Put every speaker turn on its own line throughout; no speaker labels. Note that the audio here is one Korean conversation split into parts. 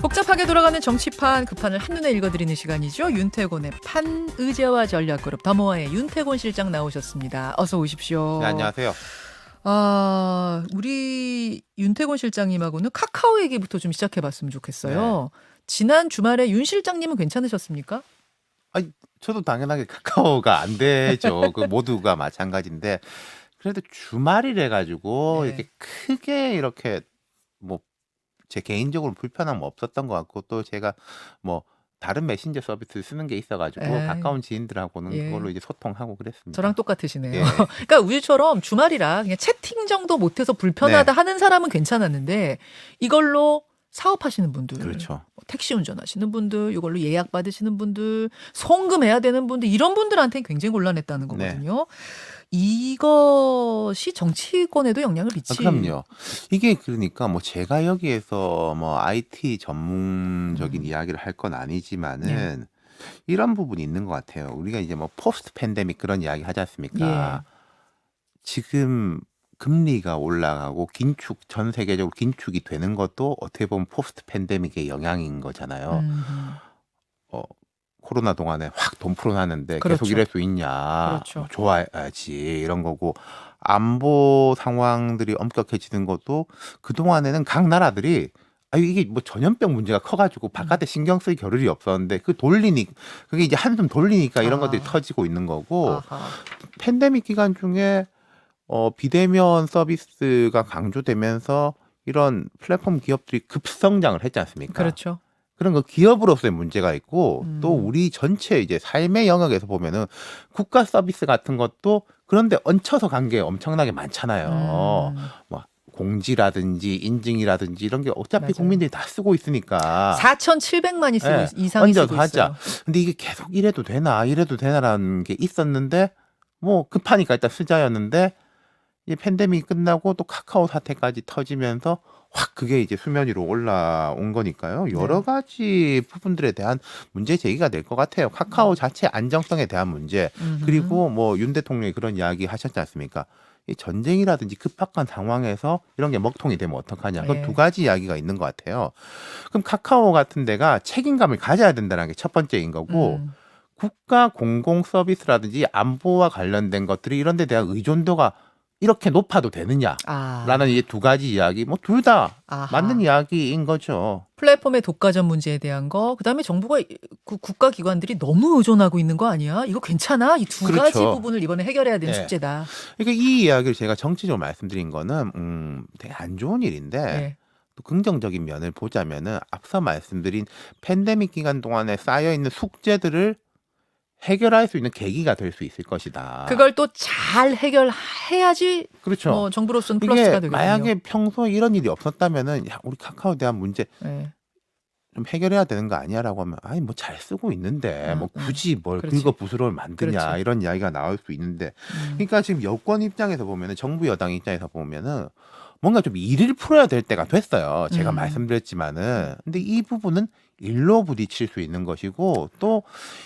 복잡하게 돌아가는 정치판 그 판을 한눈에 읽어드리는 시간이죠. 윤태곤의 판 의제와 전략그룹 더모아의 윤태곤 실장 나오셨습니다. 어서 오십시오.
네, 안녕하세요.
우리 윤태곤 실장님하고는 카카오 얘기부터 좀 시작해봤으면 좋겠어요.
네.
지난 주말에 윤 실장님은 괜찮으셨습니까?
아니, 저도 당연하게 카카오가 안 되죠. 그 모두가 마찬가지인데 그래도 주말이래 가지고
네.
이렇게 크게 이렇게 뭐 제 개인적으로 불편함은 없었던 것 같고 또 제가 뭐 다른 메신저 서비스를 쓰는 게 있어 가지고
에이,
가까운 지인들하고는
예.
그걸로 이제 소통하고
저랑
그랬습니다.
똑같으시네요.
예.
그러니까 우리처럼 주말이라 그냥 채팅 정도 못해서 불편하다
네.
하는 사람은 괜찮았는데 이걸로 사업하시는 분들,
그렇죠.
택시 운전하시는 분들, 이걸로 예약 받으시는 분들, 송금해야 되는 분들 이런 분들한테는 굉장히 곤란했다는
네.
거거든요. 이것이 정치권에도 영향을
아,
미치.
그럼요. 이게 그러니까 뭐 제가 여기에서 뭐 IT 전문적인 이야기를 할 건 아니지만은 이런 부분이 있는 것 같아요. 우리가 이제 뭐 포스트 팬데믹 그런 이야기 하지 않습니까? 지금 금리가 올라가고 긴축 전 세계적으로 긴축이 되는 것도 어떻게 보면 포스트 팬데믹의 영향인 거잖아요. 어, 코로나 동안에 확 돈 풀어놨는데
그렇죠.
계속 이럴 수 있냐?
그렇죠.
뭐 좋아야지 이런 거고 안보 상황들이 엄격해지는 것도 그 동안에는 각 나라들이 이게 뭐 전염병 문제가 커가지고 바깥에 신경 쓸 겨를이 없었는데 그게 이제 한숨 돌리니까 이런 것들이 터지고 있는 거고
아하.
팬데믹 기간 중에 비대면 서비스가 강조되면서 이런 플랫폼 기업들이 급성장을 했지 않습니까?
그렇죠.
그런 거 기업으로서의 문제가 있고 또
음.
우리 전체 이제 삶의 영역에서 보면은 국가 서비스 같은 것도 그런데 얹혀서 간 게 엄청나게 많잖아요. 뭐 공지라든지 인증이라든지 이런 게 어차피
맞아요.
국민들이 다 쓰고 있으니까
4,700만이 쓰고
예,
이상이
얹어서
쓰고
하자.
있어요.
근데 이게 계속 이래도 되나라는 게 있었는데 뭐 급하니까 일단 쓰자였는데 이 팬데믹이 끝나고 또 카카오 사태까지 터지면서 확 그게 이제 수면 위로 올라온 거니까요. 여러 가지 부분들에 대한 문제 제기가 될 것 같아요. 카카오 자체 안정성에 대한 문제 그리고 뭐 윤 대통령이 그런 이야기 하셨지 않습니까? 이 전쟁이라든지 급박한 상황에서 이런 게 먹통이 되면 어떡하냐. 그건
예.
두 가지 이야기가 있는 것 같아요. 그럼 카카오 같은 데가 책임감을 가져야 된다는 게 첫 번째인 거고 국가 공공 서비스라든지 안보와 관련된 것들이 이런 데 대한 의존도가 이렇게 높아도 되느냐라는 이제 두 가지 이야기, 뭐 둘 다 맞는 이야기인 거죠.
플랫폼의 독과점 문제에 대한 거, 그다음에 정부가 그 국가 기관들이 너무 의존하고 있는 거 아니야? 이거 괜찮아? 이 두 가지
그렇죠.
부분을 이번에 해결해야 되는
예.
숙제다.
그러니까 이 이야기를 제가 정치적으로 말씀드린 거는 되게 안 좋은 일인데
예.
또 긍정적인 면을 보자면은 앞서 말씀드린 팬데믹 기간 동안에 쌓여 있는 숙제들을 해결할 수 있는 계기가 될 수 있을 것이다.
그걸 또 잘 해결해야지
그렇죠.
뭐 정부로서는 플러스가
이게
되거든요.
만약에 평소에 이런 일이 없었다면은 야, 우리 카카오에 대한 문제
예.
좀 해결해야 되는 거 아니야라고 하면 아니 뭐 잘 쓰고 있는데 뭐 굳이 뭘
그렇지.
긁어 부스럼을 만드냐
그렇지.
이런 이야기가 나올 수 있는데 그러니까 지금 여권 입장에서 보면은 정부 여당 입장에서 보면은 뭔가 좀 일을 풀어야 될 때가 됐어요. 제가 말씀드렸지만은 근데 이 부분은 일로 부딪힐 수 있는 것이고 또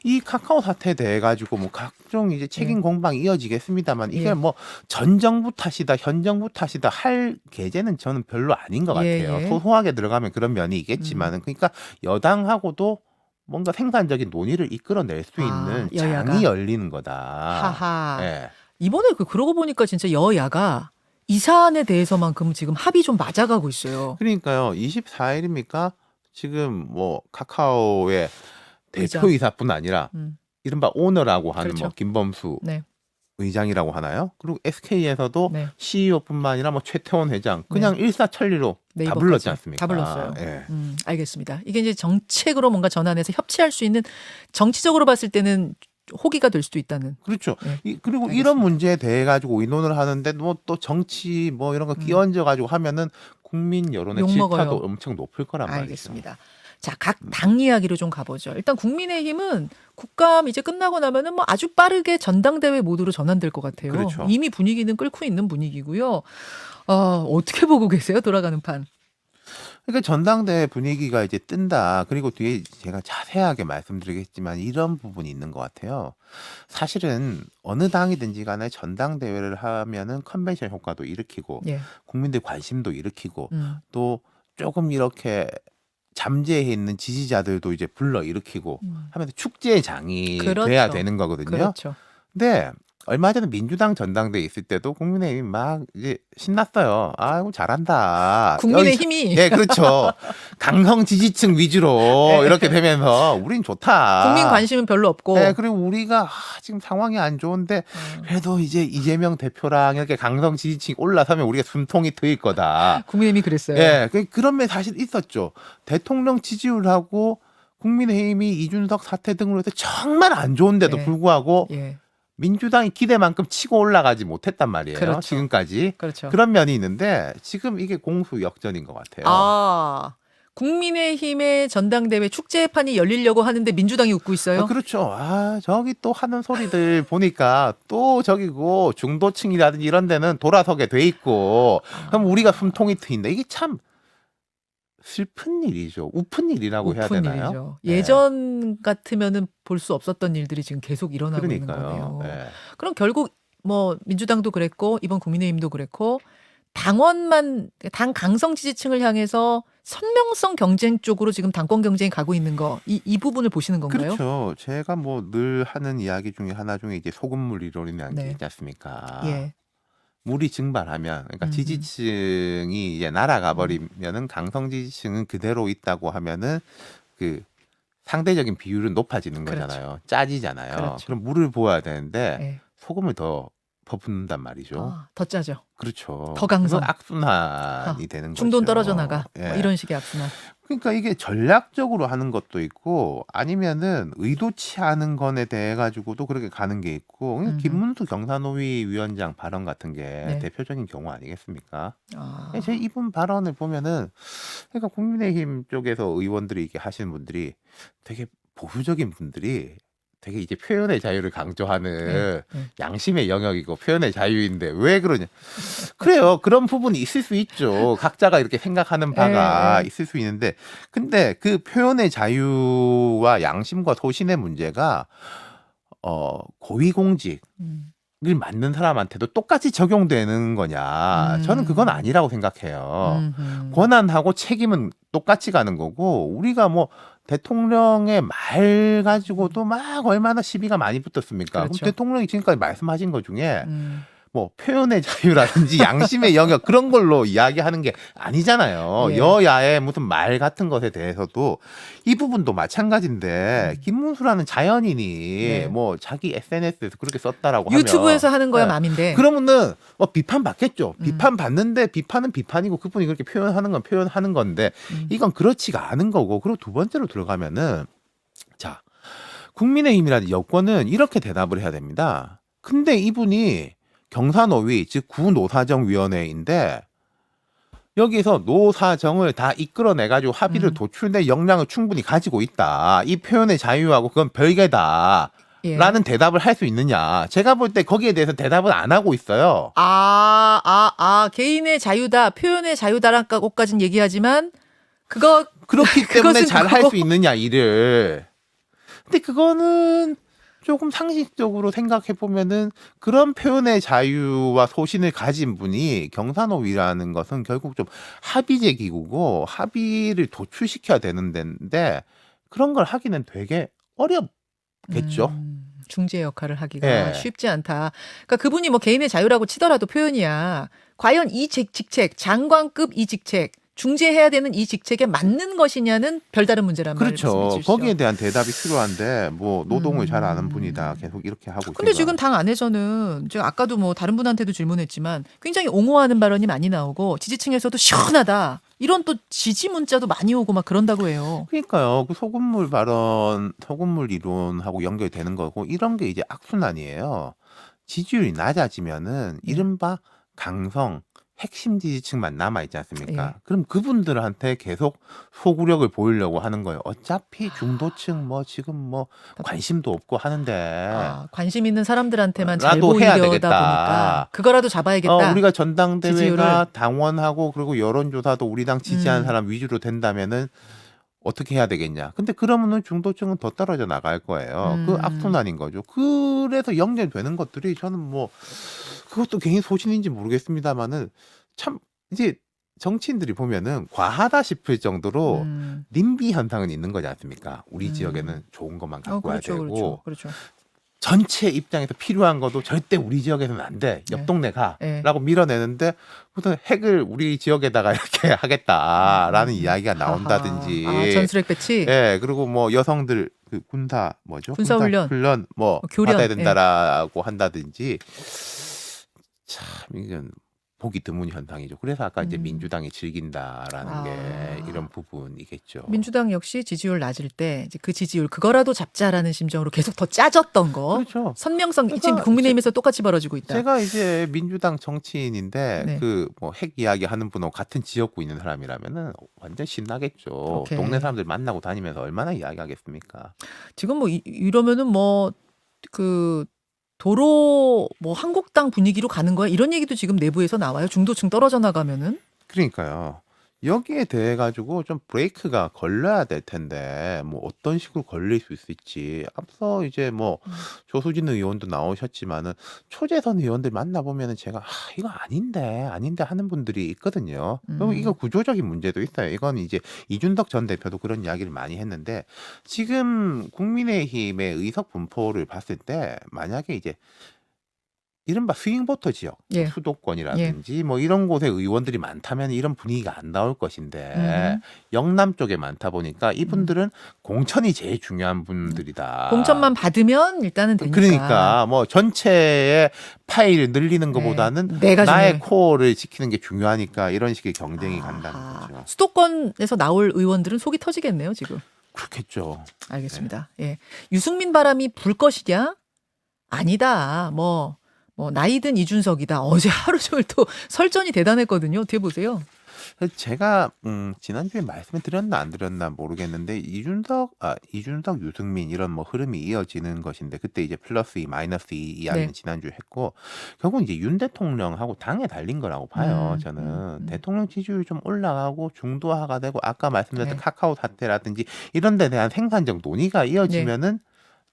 이 카카오 사태에 대해 가지고 뭐 각종 이제 책임 공방이 이어지겠습니다만 이게 뭐 전 정부 탓이다 현 정부 탓이다 할 계제는 저는 별로 아닌 것 같아요. 소소하게 들어가면 그런 면이 있겠지만은 그러니까 여당하고도 뭔가 생산적인 논의를 이끌어낼 수 있는
여야가.
장이 열리는 거다.
하하.
예.
이번에 그러고 보니까 진짜 여야가 이 사안에 대해서만큼 지금 합의 좀 맞아가고 있어요.
그러니까요. 24일입니까? 지금 뭐 카카오의
의장.
대표이사뿐 아니라 이른바 오너라고 하는
그렇죠.
뭐 김범수
네.
의장이라고 하나요? 그리고 SK에서도
네.
CEO뿐만 아니라 뭐 최태원 회장 그냥 일사천리로 다
네이버까지
불렀지 않습니까?
다 불렀어요.
예.
알겠습니다. 이게 이제 정책으로 뭔가 전환해서 협치할 수 있는 정치적으로 봤을 때는 호기가 될 수도 있다는.
그렇죠.
네.
그리고
알겠습니다.
이런 문제에 대해 가지고 의논을 하는데 뭐 또 정치 뭐 이런 거 끼얹어 가지고 하면은 국민 여론의
욕먹어요.
질타도 엄청 높을 거란 말이죠.
알겠습니다. 자, 각 당 이야기로 좀 가보죠. 일단 국민의힘은 국감 이제 끝나고 나면은 뭐 아주 빠르게 전당대회 모드로 전환될 것 같아요.
그렇죠.
이미 분위기는 끓고 있는 분위기고요. 어떻게 보고 계세요? 돌아가는 판.
그러니까 전당대회 분위기가 이제 뜬다. 그리고 뒤에 제가 자세하게 말씀드리겠지만 이런 부분이 있는 것 같아요. 사실은 어느 당이든지 간에 전당대회를 하면은 컨벤션 효과도 일으키고
예.
국민들 관심도 일으키고
음.
또 조금 이렇게 잠재해 있는 지지자들도 이제 불러 일으키고
음.
하면서 축제장이
그렇죠.
돼야 되는 거거든요.
그렇죠.
근데 얼마 전에 민주당 전당대회 있을 때도 국민의힘이 막 이제 신났어요. 아이고 잘한다.
국민의힘이
예, 그렇죠. 강성 지지층 위주로
예.
이렇게 되면서 우린 좋다.
국민 관심은 별로 없고.
네, 그리고 우리가 지금 상황이 안 좋은데 그래도 이제 이재명 대표랑 이렇게 강성 지지층이 올라서면 우리가 숨통이 트일 거다.
국민의힘이 그랬어요.
예, 그런 면 사실 있었죠. 대통령 지지율하고 국민의힘이 이준석 사태 등으로 해서 정말 안 좋은데도
예.
불구하고
예.
민주당이 기대만큼 치고 올라가지 못했단 말이에요.
그렇죠.
지금까지.
그렇죠.
그런 면이 있는데 지금 이게 공수역전인 것 같아요.
아, 국민의힘의 전당대회 축제판이 열리려고 하는데 민주당이 웃고 있어요.
그렇죠. 저기 또 하는 소리들 보니까 또 저기고 중도층이라든지 이런 데는 돌아서게 돼 있고 그럼 우리가 숨통이 트인다. 이게 참 슬픈 일이죠. 우픈 일이라고 해야
오픈
되나요?
일이죠.
네.
예전 같으면은 볼 수 없었던 일들이 지금 계속 일어나고 있는
그러니까요.
거네요.
네.
그럼 결국 뭐 민주당도 그랬고 이번 국민의힘도 그랬고 당 강성 지지층을 향해서 선명성 경쟁 쪽으로 지금 당권 경쟁이 가고 있는 거 이 부분을 보시는 건가요?
그렇죠. 제가 뭐 늘 하는 이야기 중에 하나 중에 이제 소금물 이론이라는 게
네.
있지 않습니까?
예.
물이 증발하면 그러니까
음흠.
지지층이 이제 날아가 버리면은 강성 지지층은 그대로 있다고 하면은 그 상대적인 비율은 높아지는
그렇죠.
거잖아요. 짜지잖아요.
그렇죠.
그럼 물을 부어야 되는데
예.
소금을 더 퍼붓는단 말이죠.
더 짜죠.
그렇죠.
더 강성.
그래서 악순환이 되는 거죠.
중돈 떨어져 나가.
예.
뭐 이런 식의 악순환.
그러니까 이게 전략적으로 하는 것도 있고 아니면은 의도치 않은 것에 대해 가지고도 그렇게 가는 게 있고
음흠.
김문수 경사노위 위원장 발언 같은 게
네.
대표적인 경우 아니겠습니까?
아,
제 이분 발언을 보면은 그러니까 국민의힘 쪽에서 의원들이 이렇게 하시는 분들이 되게 보수적인 분들이 되게 이제 표현의 자유를 강조하는
네.
양심의 영역이고 표현의 자유인데 왜 그러냐? 그래요. 그런 부분이 있을 수 있죠. 각자가 이렇게 생각하는 바가
예.
있을 수 있는데 근데 그 표현의 자유와 양심과 소신의 문제가 고위공직
음.
을 맡는 사람한테도 똑같이 적용되는 거냐? 저는 그건 아니라고 생각해요.
음흠.
권한하고 책임은 똑같이 가는 거고 우리가 뭐 대통령의 말 가지고도 막 얼마나 시비가 많이 붙었습니까?
그렇죠.
그럼 대통령이 지금까지 말씀하신 것 중에
음.
뭐 표현의 자유라든지 양심의 영역 그런 걸로 이야기하는 게 아니잖아요.
예.
여야의 무슨 말 같은 것에 대해서도 이 부분도 마찬가지인데 김문수라는 자연인이
네.
뭐 자기 SNS에서 그렇게 썼다라고 하면
유튜브에서 하는 거야
네.
맘인데.
그러면은 비판 받겠죠. 비판 받는데 비판은 비판이고 그분이 그렇게 표현하는 건 표현하는 건데 이건 그렇지가 않은 거고 그리고 두 번째로 들어가면은 자 국민의힘이라는 여권은 이렇게 대답을 해야 됩니다. 근데 이분이 경사노위 즉 구노사정위원회인데 여기서 노사정을 다 이끌어내 가지고 합의를 도출낼 역량을 충분히 가지고 있다. 이 표현의 자유하고 그건 별개다.
예.
라는 대답을 할 수 있느냐. 제가 볼 때 거기에 대해서 대답을 안 하고 있어요.
개인의 자유다, 표현의 자유다라고까지는 얘기하지만
그렇기 때문에
그것은
잘 할
그거고.
수 있느냐 일을. 근데 그거는 조금 상식적으로 생각해 보면은 그런 표현의 자유와 소신을 가진 분이 경사노위라는 것은 결국 좀 합의제 기구고 합의를 도출시켜야 되는 데인데 그런 걸 하기는 되게 어렵겠죠.
중재 역할을 하기가
예.
쉽지 않다. 그러니까 그분이 뭐 개인의 자유라고 치더라도 표현이야. 과연 이 직책, 장관급 이 직책, 중재해야 되는 이 직책에 맞는 것이냐는 별다른 문제란 말을 말씀해
그렇죠.
주시죠.
거기에 대한 대답이 필요한데 뭐 노동을 잘 아는 분이다 계속 이렇게 하고 있어요.
근데 지금 당 안에서는 제가 아까도 뭐 다른 분한테도 질문했지만 굉장히 옹호하는 발언이 많이 나오고 지지층에서도 시원하다. 이런 또 지지 문자도 많이 오고 막 그런다고 해요.
그러니까요. 그 소금물 발언, 소금물 이론하고 연결되는 거고 이런 게 이제 악순환이에요. 지지율이 낮아지면은 이른바 강성 핵심 지지층만 남아 있지 않습니까?
예.
그럼 그분들한테 계속 소구력을 보이려고 하는 거예요. 어차피 중도층 뭐 지금 뭐 관심도 없고 하는데
관심 있는 사람들한테만 잘
라도 해야
보이려다
되겠다.
보니까 그거라도 잡아야겠다.
우리가 전당대회가
지지율을.
당원하고 그리고 여론조사도 우리 당 지지하는 사람 위주로 된다면은 어떻게 해야 되겠냐. 근데 그러면은 중도층은 더 떨어져 나갈 거예요. 그 악순환인 거죠. 그래서 연결되는 것들이 저는 뭐 그것도 개인 소신인지 모르겠습니다만은 참 이제 정치인들이 보면은 과하다 싶을 정도로
음.
님비 현상은 있는 거지 않습니까? 우리
음.
지역에는 좋은 것만 갖고 와야
그렇죠,
되고
그렇죠, 그렇죠.
전체 입장에서 필요한 것도 절대 우리 지역에서는 안 돼. 옆
네.
동네
네.
가라고 밀어내는데 무슨 핵을 우리 지역에다가 이렇게 하겠다라는 이야기가
하하.
나온다든지.
아, 전술핵 배치,
예, 그리고 뭐 여성들 그 군사 뭐죠?
군사 훈련,
훈련 뭐
교련,
받아야
예.
된다라고 한다든지. 참 이건 보기 드문 현상이죠. 그래서 아까 이제
음.
민주당이 즐긴다라는 게
아.
이런 부분이겠죠.
민주당 역시 지지율 낮을 때 이제 그 지지율 그거라도 잡자라는 심정으로 계속 더 짜졌던 거.
그렇죠.
선명성 지금
그러니까
국민의힘에서 똑같이 벌어지고 있다.
제가 이제 민주당 정치인인데
네.
그 뭐 핵 이야기 하는 분하고 같은 지역구 있는 사람이라면은 완전 신나겠죠.
오케이.
동네 사람들 만나고 다니면서 얼마나 이야기하겠습니까?
지금 뭐 이러면은 뭐 그 도로 뭐 한국당 분위기로 가는 거야 이런 얘기도 지금 내부에서 나와요. 중도층 떨어져 나가면은.
그러니까요. 여기에 대해 가지고 좀 브레이크가 걸려야 될 텐데 뭐 어떤 식으로 걸릴 수 있을지 앞서 이제 뭐 조수진 의원도 나오셨지만은 초재선 의원들 만나 보면은 제가 이거 아닌데 하는 분들이 있거든요. 그럼 이거 구조적인 문제도 있어요. 이건 이제 이준석 전 대표도 그런 이야기를 많이 했는데 지금 국민의힘의 의석 분포를 봤을 때 만약에 이제 이른바 스윙보터 지역, 뭐
예.
수도권이라든지 뭐 이런 곳에 의원들이 많다면 이런 분위기가 안 나올 것인데
음.
영남 쪽에 많다 보니까 이분들은 공천이 제일 중요한 분들이다.
공천만 받으면 일단은 되니까.
그러니까 뭐 전체의 파일을 늘리는
네.
것보다는
내가
나의
중요해.
코어를 지키는 게 중요하니까 이런 식의 경쟁이 간다는
아하.
거죠.
수도권에서 나올 의원들은 속이 터지겠네요, 지금.
그렇겠죠.
알겠습니다. 예. 유승민 바람이 불 것이냐? 아니다. 뭐 나이든 이준석이다. 어제 하루 종일 또 설전이 대단했거든요. 어떻게 보세요?
제가 지난주에 말씀을 드렸나 안 드렸나 모르겠는데 이준석, 유승민 이런 뭐 흐름이 이어지는 것인데 그때 이제 플러스 2, 마이너스 2 이야기는
네.
지난주에 했고 결국 이제 윤 대통령하고 당에 달린 거라고 봐요. 저는 대통령 지지율이 좀 올라가고 중도화가 되고 아까 말씀드렸던
네.
카카오 사태라든지 이런 데 대한 생산적 논의가 이어지면은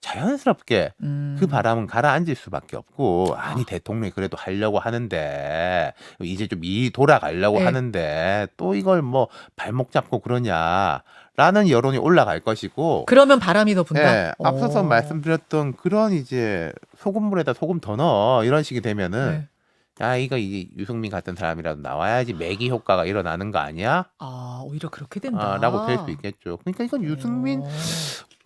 자연스럽게 그 바람은 가라앉을 수밖에 없고 아니 대통령이 그래도 하려고 하는데 이제 좀 일이 돌아가려고
네.
하는데 또 이걸 뭐 발목 잡고 그러냐라는 여론이 올라갈 것이고
그러면 바람이 더 분다.
예, 앞서서 말씀드렸던 그런 이제 소금물에다 소금 더 넣어 이런 식이 되면은
네.
이거 이제 유승민 같은 사람이라도 나와야지 매기 효과가 일어나는 거 아니야?
아, 오히려 그렇게 된다.
라고 될 수 있겠죠. 그러니까 이건 유승민
오.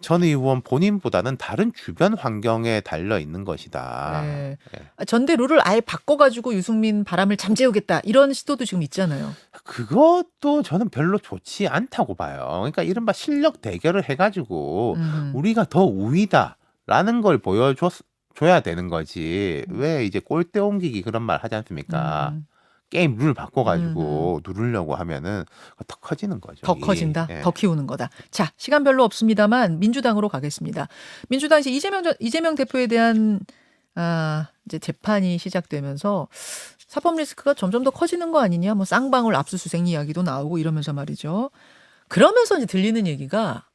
전 의원 본인보다는 다른 주변 환경에 달려 있는 것이다.
네.
예.
전대 룰을 아예 바꿔가지고 유승민 바람을 잠재우겠다 이런 시도도 지금 있잖아요.
그것도 저는 별로 좋지 않다고 봐요. 그러니까 이른바 실력 대결을 해가지고 우리가 더 우위다라는 걸 보여줘야 되는 거지. 왜 이제 골대 옮기기 그런 말 하지 않습니까? 게임 룰 바꿔가지고 누르려고 하면은 더 커지는 거죠.
더 커진다.
예.
더 키우는 거다. 자, 시간 별로 없습니다만 민주당으로 가겠습니다. 민주당 이제 이재명 대표에 대한 이제 재판이 시작되면서 사법 리스크가 점점 더 커지는 거 아니냐? 뭐 쌍방울 압수수색 이야기도 나오고 이러면서 말이죠. 그러면서 이제 들리는 얘기가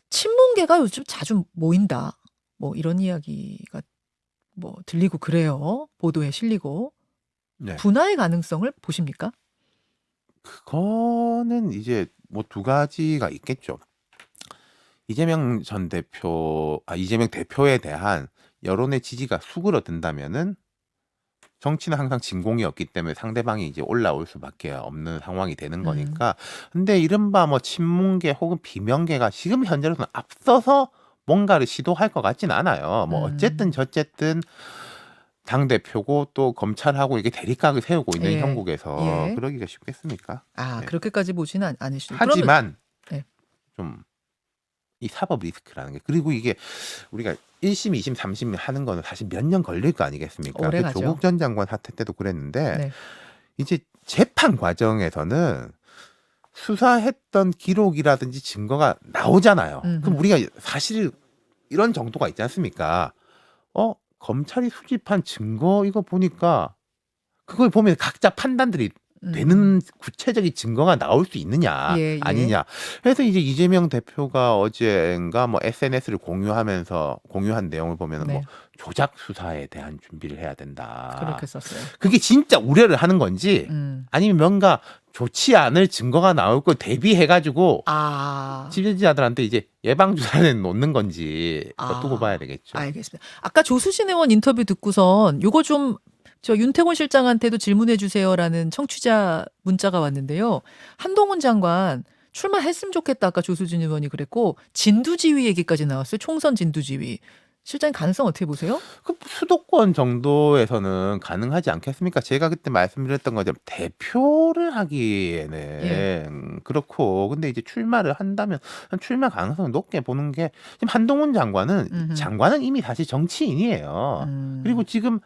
친문계가 요즘 자주 모인다. 뭐 이런 이야기가 뭐 들리고 그래요. 보도에 실리고.
네.
분화의 가능성을 보십니까?
그거는 이제 뭐 두 가지가 있겠죠. 이재명 대표에 대한 여론의 지지가 수그러든다면은 정치는 항상 진공이었기 때문에 상대방이 이제 올라올 수밖에 없는 상황이 되는 거니까. 근데 이른바 뭐 친문계 혹은 비명계가 지금 현재로서는 앞서서 뭔가를 시도할 것 같진 않아요. 뭐 어쨌든 저쨌든 당대표고 또 검찰하고 이게 대립각을 세우고 있는
예.
형국에서
예.
그러기가 쉽겠습니까? 네.
그렇게까지 보지는 않으시죠.
하지만
네.
좀 이 사법 리스크라는 게 그리고 이게 우리가 1심, 2심, 3심 하는 거는 사실 몇 년 걸릴 거 아니겠습니까?
오래
그
가죠.
조국 전 장관 사태 때도 그랬는데
네.
이제 재판 과정에서는 수사했던 기록이라든지 증거가 나오잖아요. 그럼 우리가 사실 이런 정도가 있지 않습니까? 검찰이 수집한 증거 이거 보니까 그걸 보면 각자 판단들이 되는 구체적인 증거가 나올 수 있느냐
예, 예.
아니냐. 그래서 이제 이재명 대표가 어제인가 뭐 SNS를 공유한 내용을 보면
네.
뭐 조작 수사에 대한 준비를 해야 된다.
그렇게 썼어요.
그게 진짜 우려를 하는 건지 아니면 뭔가 좋지 않을 증거가 나올 걸 대비해가지고
아,
지지자들한테 이제 예방 주사를 놓는 건지
아.
두고 봐야 되겠죠.
알겠습니다. 아까 조수진 의원 인터뷰 듣고선 요거 좀 저 윤태곤 실장한테도 질문해 주세요라는 청취자 문자가 왔는데요. 한동훈 장관 출마했으면 좋겠다. 아까 조수진 의원이 그랬고 진두지휘 얘기까지 나왔어요. 총선 진두지휘. 실장님 가능성 어떻게 보세요?
그 수도권 정도에서는 가능하지 않겠습니까? 제가 그때 말씀드렸던 것처럼 대표를 하기에는
예.
그렇고 근데 이제 출마를 한다면 출마 가능성을 높게 보는 게 지금 한동훈 장관은
음흠.
장관은 이미 사실 정치인이에요.
음.
그리고 지금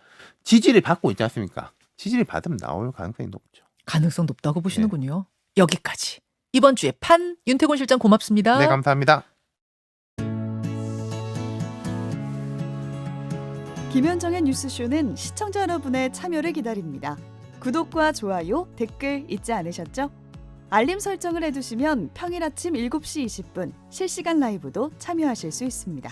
지지를 받고 있지 않습니까? 지지를 받으면 나올 가능성이 높죠.
가능성 높다고 보시는군요. 여기까지. 이번 주에 판 윤태곤 실장 고맙습니다.
네, 감사합니다.
김현정의 뉴스쇼는 시청자 여러분의 참여를 기다립니다. 구독과 좋아요, 댓글 잊지 않으셨죠? 알림 설정을 해두시면 평일 아침 7시 20분 실시간 라이브도 참여하실 수 있습니다.